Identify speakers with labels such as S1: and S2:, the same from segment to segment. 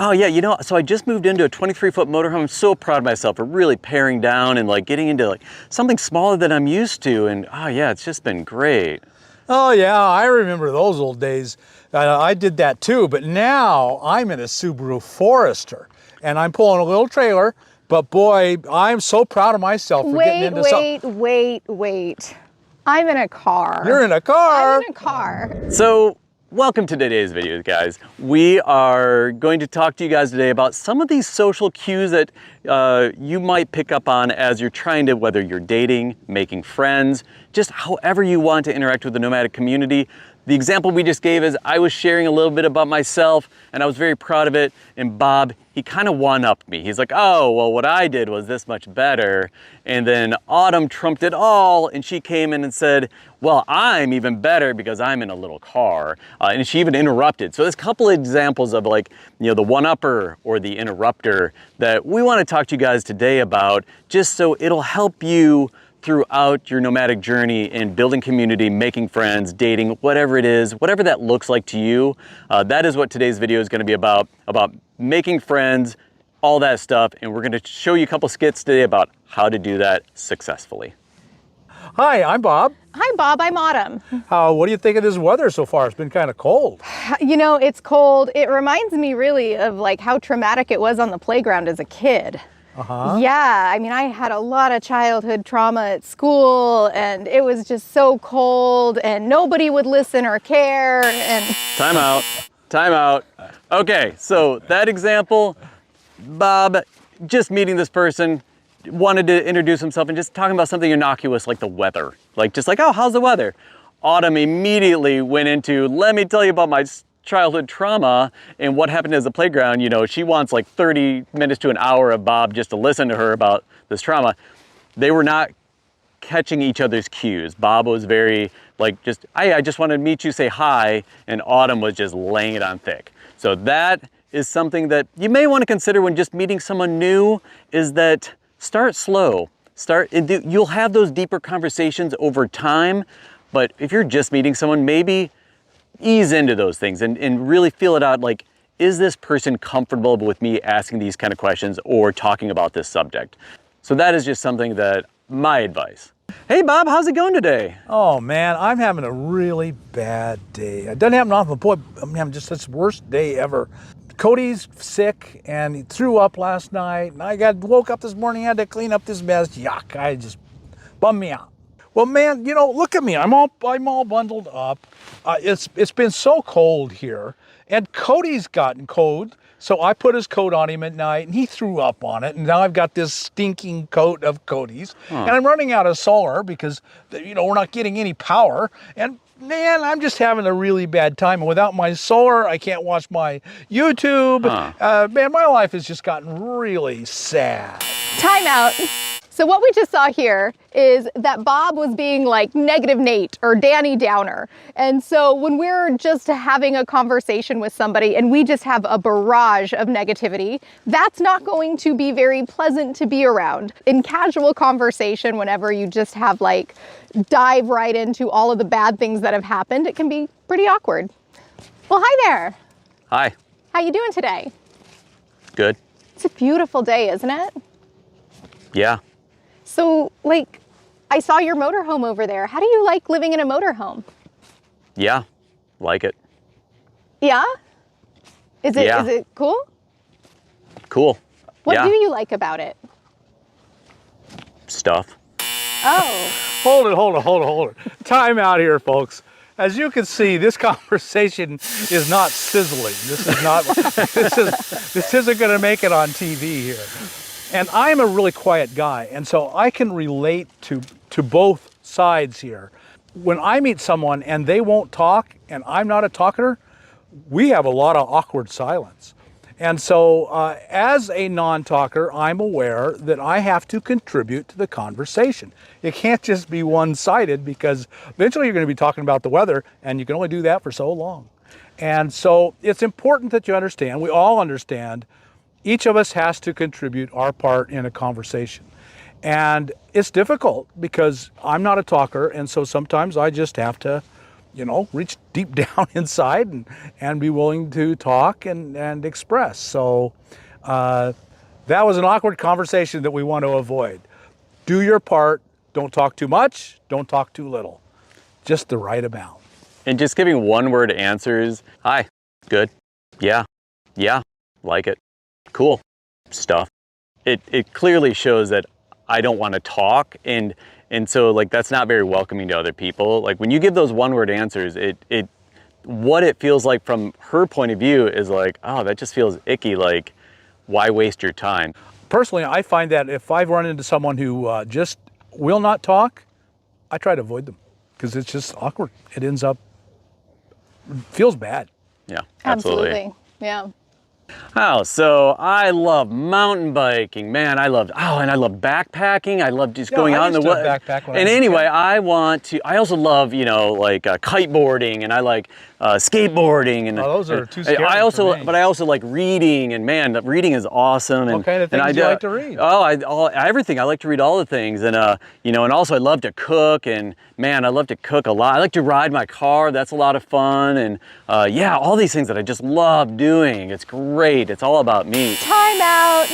S1: Oh yeah, you know, so I just moved into a 23-foot motorhome. I'm so proud of myself for really paring down and like getting into like something smaller than I'm used to. And oh yeah, it's just been great.
S2: Oh yeah, I remember those old days. I did that too, but now I'm in a Subaru Forester and I'm pulling a little trailer, but boy, I'm so proud of myself for getting into something.
S3: Wait. I'm in a car.
S2: You're in a car?
S3: I'm in a car.
S1: So welcome to today's video, guys. We are going to talk to you guys today about some of these social cues that you might pick up on as you're trying to, whether you're dating, making friends, just however you want to interact with the nomadic community. The example we just gave is I was sharing a little bit about myself and I was very proud of it. And Bob, he kind of one-upped me. He's like, oh, well, what I did was this much better. And then Autumn trumped it all and she came in and said, well, I'm even better because I'm in a little car. And she even interrupted. So there's a couple of examples of like, you know, the one-upper or the interrupter that we want to talk to you guys today about, just so it'll help you throughout your nomadic journey in building community, making friends, dating, whatever it is, whatever that looks like to you. That is what today's video is going to be about making friends, all that stuff. And we're going to show you a couple skits today about how to do that successfully.
S2: Hi, I'm Bob.
S3: Hi, Bob. I'm Autumn.
S2: What do you think of this weather so far? It's been kind of cold.
S3: You know, it's cold. It reminds me really of like how traumatic it was on the playground as a kid. Yeah, I mean, I had a lot of childhood trauma at school and it was just so cold and nobody would listen or care and...
S1: Time out. Okay, so that example, Bob, just meeting this person, wanted to introduce himself and just talking about something innocuous like the weather. Like, just like, oh, how's the weather? Autumn immediately went into, let me tell you about my childhood trauma and what happened as a playground. You know, she wants like 30 minutes to an hour of Bob just to listen to her about this trauma. They were not catching each other's cues. Bob was very like, just, I just want to meet you, say hi, and Autumn was just laying it on thick. So that is something that you may want to consider when just meeting someone new, is that start slow. You'll have those deeper conversations over time, but if you're just meeting someone, maybe ease into those things and really feel it out. Like, is this person comfortable with me asking these kind of questions or talking about this subject? So that is just something that my advice. Hey Bob, how's it going today?
S2: Oh man, I'm having a really bad day. It doesn't happen often, but boy, I'm having just such the worst day ever. Cody's sick and he threw up last night and I woke up this morning, had to clean up this mess. Yuck, I just bummed me out. Well, man, you know, look at me. I'm all bundled up. It's been so cold here, and Cody's gotten cold, so I put his coat on him at night, and he threw up on it, and now I've got this stinking coat of Cody's, and I'm running out of solar because, you know, we're not getting any power, and man, I'm just having a really bad time. And without my solar, I can't watch my YouTube. Man, my life has just gotten really sad.
S3: Time out. So what we just saw here is that Bob was being like negative Nate or Danny Downer. And so when we're just having a conversation with somebody and we just have a barrage of negativity, that's not going to be very pleasant to be around. In casual conversation, whenever you just have like dive right into all of the bad things that have happened, it can be pretty awkward. Well, hi there.
S1: Hi.
S3: How you doing today?
S1: Good.
S3: It's a beautiful day, isn't it?
S1: Yeah.
S3: So, like, I saw your motorhome over there. How do you like living in a motorhome?
S1: Yeah, like it.
S3: Yeah? Is it cool?
S1: Cool.
S3: What do you like about it?
S1: Stuff.
S3: Oh.
S2: Hold it. Time out here, folks. As you can see, this conversation is not sizzling. This isn't going to make it on TV here. And I'm a really quiet guy, and so I can relate to both sides here. When I meet someone and they won't talk and I'm not a talker, we have a lot of awkward silence. And so as a non-talker, I'm aware that I have to contribute to the conversation. It can't just be one-sided, because eventually you're going to be talking about the weather and you can only do that for so long. And so it's important that you understand, we all understand, each of us has to contribute our part in a conversation. And it's difficult because I'm not a talker, and so sometimes I just have to, you know, reach deep down inside and be willing to talk and express. So that was an awkward conversation that we want to avoid. Do your part. Don't talk too much. Don't talk too little. Just the right amount.
S1: And just giving one-word answers. Hi, good, yeah, like it, cool, stuff. It clearly shows that I don't want to talk, and so like that's not very welcoming to other people. Like when you give those one-word answers, what it feels like from her point of view is like, oh, that just feels icky. Like, why waste your time?
S2: Personally, I find that if I've run into someone who just will not talk, I try to avoid them because it's just awkward. It ends up, feels bad.
S1: Yeah, absolutely.
S3: Yeah.
S1: Oh, so I love mountain biking, man. I love backpacking. I love just going out in the woods. And anyway, I also love, you know, like kiteboarding, and I like skateboarding, and
S2: those are too scary
S1: but I also like reading, and man, reading is awesome.
S2: What kind of things do you like to read?
S1: Everything. I like to read all the things, and you know, and also I love to cook, and man, I love to cook a lot. I like to ride my car. That's a lot of fun, and yeah, all these things that I just love doing. It's great. It's all about me.
S3: Time out.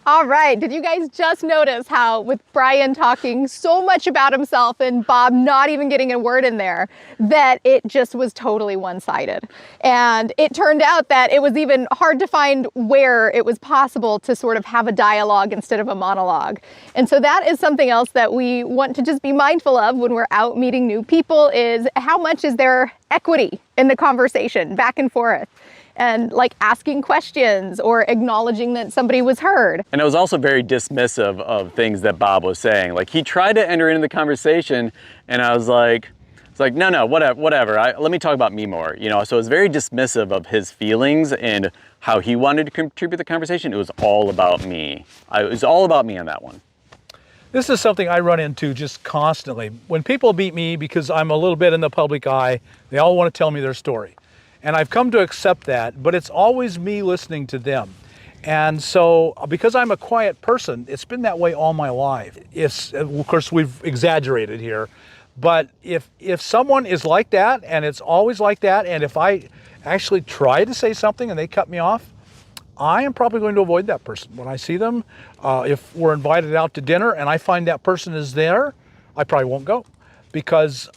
S3: All right, did you guys just notice how with Brian talking so much about himself and Bob not even getting a word in there, that it just was totally one-sided. And it turned out that it was even hard to find where it was possible to sort of have a dialogue instead of a monologue. And so that is something else that we want to just be mindful of when we're out meeting new people, is how much is there equity in the conversation back and forth, and like asking questions or acknowledging that somebody was heard.
S1: And I was also very dismissive of things that Bob was saying. Like he tried to enter into the conversation, and I was like, no, whatever. Let me talk about me more. You know, so I was very dismissive of his feelings and how he wanted to contribute to the conversation. It was all about me. It was all about me on that one.
S2: This is something I run into just constantly. When people meet me, because I'm a little bit in the public eye, they all want to tell me their story. And I've come to accept that, but it's always me listening to them. And so, because I'm a quiet person, it's been that way all my life. Of course, we've exaggerated here, but if someone is like that, and it's always like that, and if I actually try to say something and they cut me off, I am probably going to avoid that person. When I see them, if we're invited out to dinner and I find that person is there, I probably won't go, because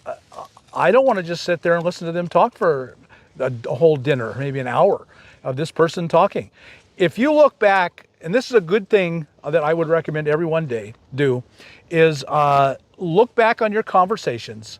S2: I don't want to just sit there and listen to them talk for a whole dinner, maybe an hour of this person talking. If you look back, and this is a good thing that I would recommend everyone do, is look back on your conversations.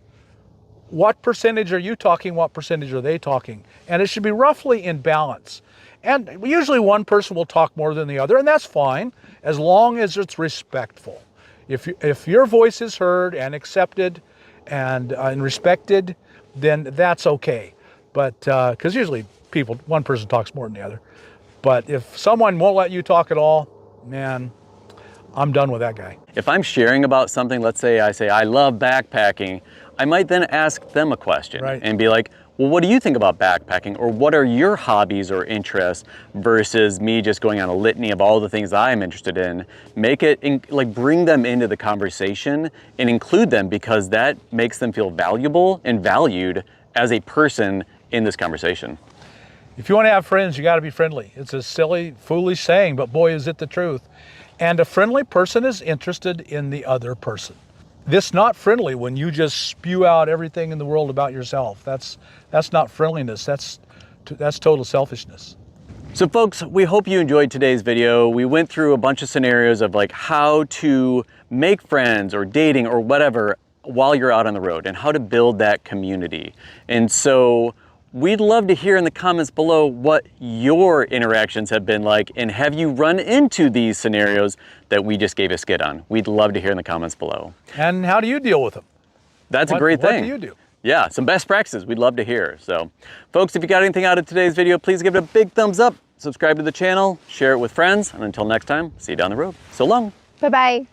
S2: What percentage are you talking? What percentage are they talking? And it should be roughly in balance. And usually one person will talk more than the other, and that's fine, as long as it's respectful. If your voice is heard and accepted and respected, then that's okay. But because usually one person talks more than the other. But if someone won't let you talk at all, man, I'm done with that guy.
S1: If I'm sharing about something, let's say I love backpacking, I might then ask them a question and be like, well, what do you think about backpacking? Or what are your hobbies or interests, versus me just going on a litany of all the things that I'm interested in. Make it, bring them into the conversation and include them, because that makes them feel valuable and valued as a person in this conversation.
S2: If you want to have friends, you got to be friendly. It's a silly, foolish saying, but boy, is it the truth. And a friendly person is interested in the other person. This not friendly when you just spew out everything in the world about yourself. That's not friendliness. That's total selfishness.
S1: So folks, we hope you enjoyed today's video. We went through a bunch of scenarios of like how to make friends or dating or whatever while you're out on the road, and how to build that community. And so we'd love to hear in the comments below what your interactions have been like, and have you run into these scenarios that we just gave a skit on? We'd love to hear in the comments below.
S2: And how do you deal with them?
S1: That's a great thing.
S2: What do you do?
S1: Yeah, some best practices we'd love to hear. So folks, if you got anything out of today's video, please give it a big thumbs up, subscribe to the channel, share it with friends, and until next time, see you down the road. So long.
S3: Bye-bye.